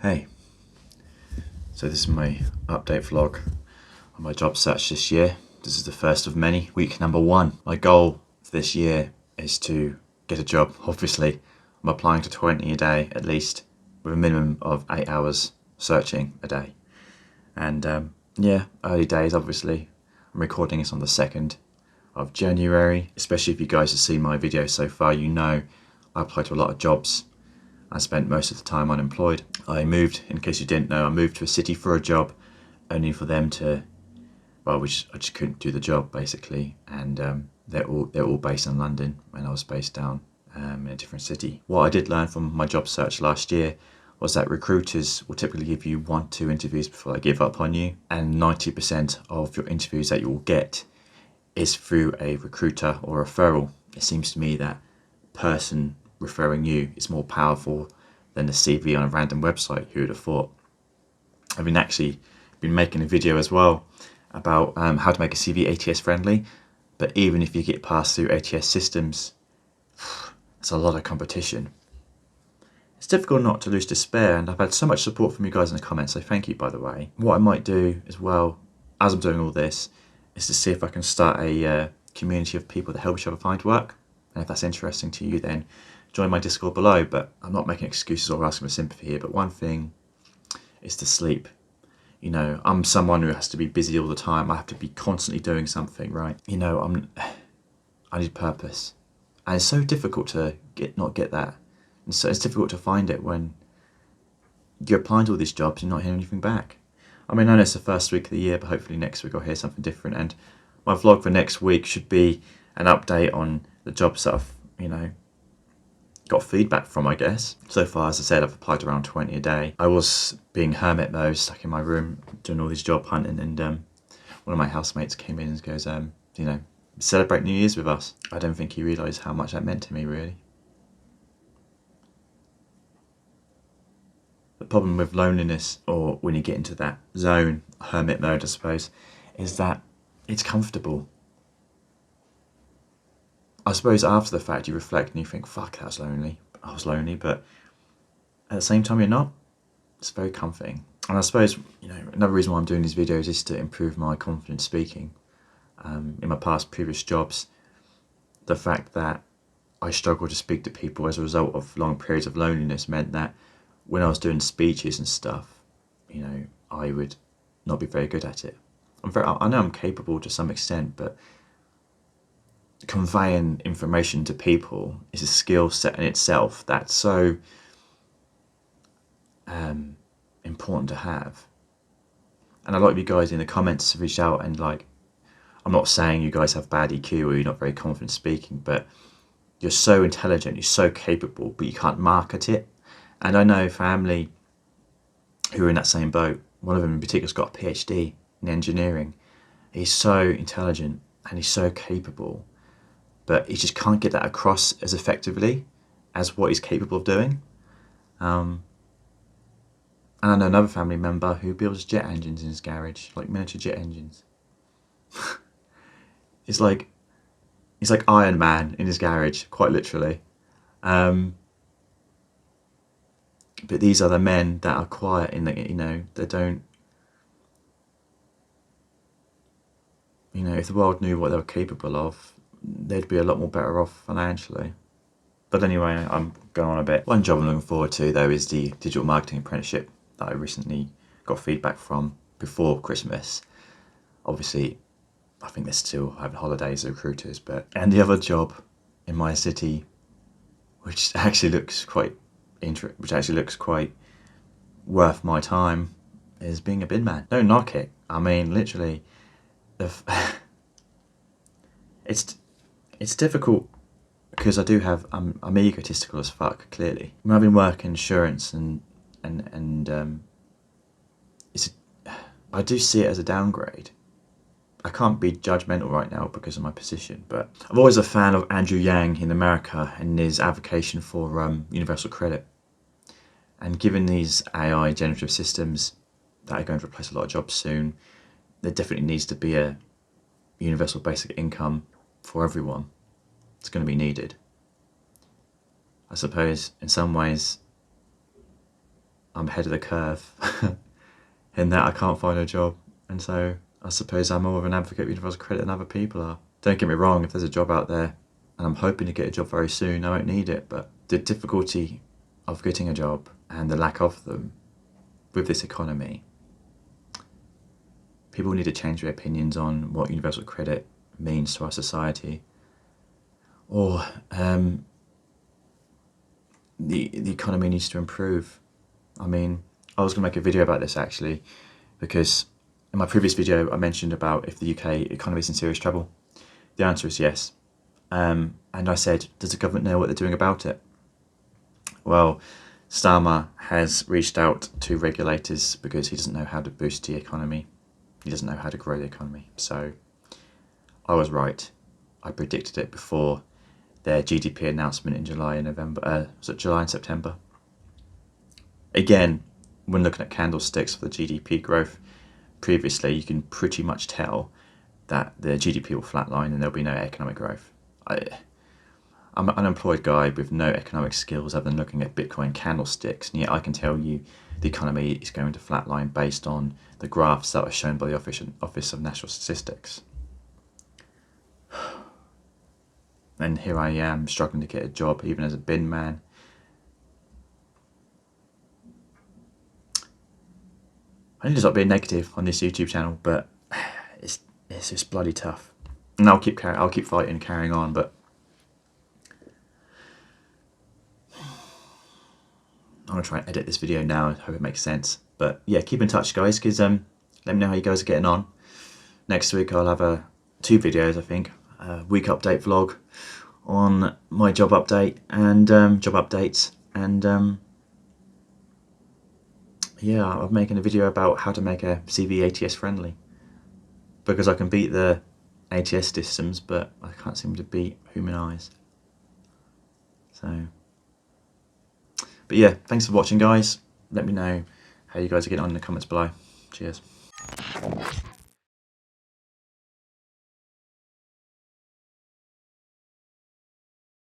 Hey, so this is my update vlog on my job search this year. This is the first of many, week number 1. My goal for this year is to get a job, obviously. I'm applying to 20 a day at least, with a minimum of 8 hours searching a day. And yeah, early days obviously. I'm recording this on the 2nd of January, especially if you guys have seen my videos so far, you know I apply to a lot of jobs. I spent most of the time unemployed. I moved, in case you didn't know, I moved to a city for a job, only for them to, well, I just couldn't do the job basically, and they're all based in London, and I was based down in a different city. What I did learn from my job search last year was that recruiters will typically give you 1-2 interviews before they give up on you, and 90% of your interviews that you will get is through a recruiter or referral. It seems to me that person referring you is more powerful than a CV on a random website. Who would have thought? I've been making a video as well about how to make a CV ATS friendly, but even if you get passed through ATS systems, it's a lot of competition. It's difficult not to lose despair, and I've had so much support from you guys in the comments, so thank you, by the way. What I might do as well, as I'm doing all this, is to see if I can start a community of people that help each other find work. And if that's interesting to you, then join my Discord below. But I'm not making excuses or asking for sympathy here, but one thing is to sleep. You know, I'm someone who has to be busy all the time. I have to be constantly doing something, right? You know, I need purpose. And it's so difficult to not get that. And so it's difficult to find it when you're applying to all these jobs and not hearing anything back. I mean, I know it's the first week of the year, but hopefully next week I'll hear something different. And my vlog for next week should be an update on the jobs that I've, got feedback from, I guess. So far, as I said, I've applied around 20 a day. I was being hermit mode, stuck in my room, doing all this job hunting, and one of my housemates came in and goes, celebrate New Year's with us. I don't think he realised how much that meant to me, really. The problem with loneliness, or when you get into that zone, hermit mode I suppose, is that it's comfortable. I suppose after the fact you reflect and you think, fuck, that was lonely. I was lonely, but at the same time you're not. It's very comforting. And I suppose, another reason why I'm doing these videos is to improve my confidence speaking. In my previous jobs, the fact that I struggled to speak to people as a result of long periods of loneliness meant that when I was doing speeches and stuff, I would not be very good at it. I know I'm capable to some extent, but conveying information to people is a skill set in itself that's so important to have. And a lot of you guys in the comments have reached out and I'm not saying you guys have bad EQ or you're not very confident speaking, but you're so intelligent, you're so capable, but you can't market it. And I know family who are in that same boat. One of them in particular has got a PhD in engineering. He's so intelligent and he's so capable, but he just can't get that across as effectively as what he's capable of doing. And I know another family member who builds jet engines in his garage, like miniature jet engines. He's like Iron Man in his garage, quite literally. But these are the men that are quiet in they don't, if the world knew what they were capable of, they'd be a lot more better off financially. But anyway, I'm going on a bit. One job I'm looking forward to, though, is the digital marketing apprenticeship that I recently got feedback from before Christmas. Obviously, I think they're still having holidays, the recruiters, and the other job in my city, which actually looks quite worth my time, is being a bin man. Don't knock it. I mean, literally, it's difficult because I'm egotistical as fuck. Clearly, I'm having work insurance and I do see it as a downgrade. I can't be judgmental right now because of my position, but I'm always a fan of Andrew Yang in America and his advocacy for universal credit. And given these AI generative systems that are going to replace a lot of jobs soon, there definitely needs to be a universal basic income for everyone. It's going to be needed. I suppose in some ways I'm ahead of the curve in that I can't find a job, and so I suppose I'm more of an advocate of universal credit than other people are. Don't get me wrong, if there's a job out there, and I'm hoping to get a job very soon, I won't need it, but the difficulty of getting a job and the lack of them with this economy, people need to change their opinions on what universal credit means to our society, or the economy needs to improve. I mean, I was going to make a video about this actually, because in my previous video I mentioned about if the UK economy is in serious trouble. The answer is yes. And I said, does the government know what they're doing about it? Well, Starmer has reached out to regulators because he doesn't know how to boost the economy. He doesn't know how to grow the economy. So I was right. I predicted it before their GDP announcement in July and November. Was it July and September? Again, when looking at candlesticks for the GDP growth, previously you can pretty much tell that the GDP will flatline and there'll be no economic growth. I'm an unemployed guy with no economic skills other than looking at Bitcoin candlesticks, and yet I can tell you the economy is going to flatline based on the graphs that are shown by the Office of National Statistics. And here I am struggling to get a job even as a bin man. I need to stop being negative on this YouTube channel, but it's just bloody tough. And I'll keep fighting and carrying on, but I'm going to try and edit this video now. I hope it makes sense. But yeah, keep in touch, guys, because let me know how you guys are getting on. Next week I'll have 2 videos, I think. A week update vlog on my job update and job updates. And yeah, I'm making a video about how to make a CV ATS friendly. Because I can beat the ATS systems, but I can't seem to beat human eyes. So... but yeah, thanks for watching, guys. Let me know how you guys are getting on in the comments below. Cheers.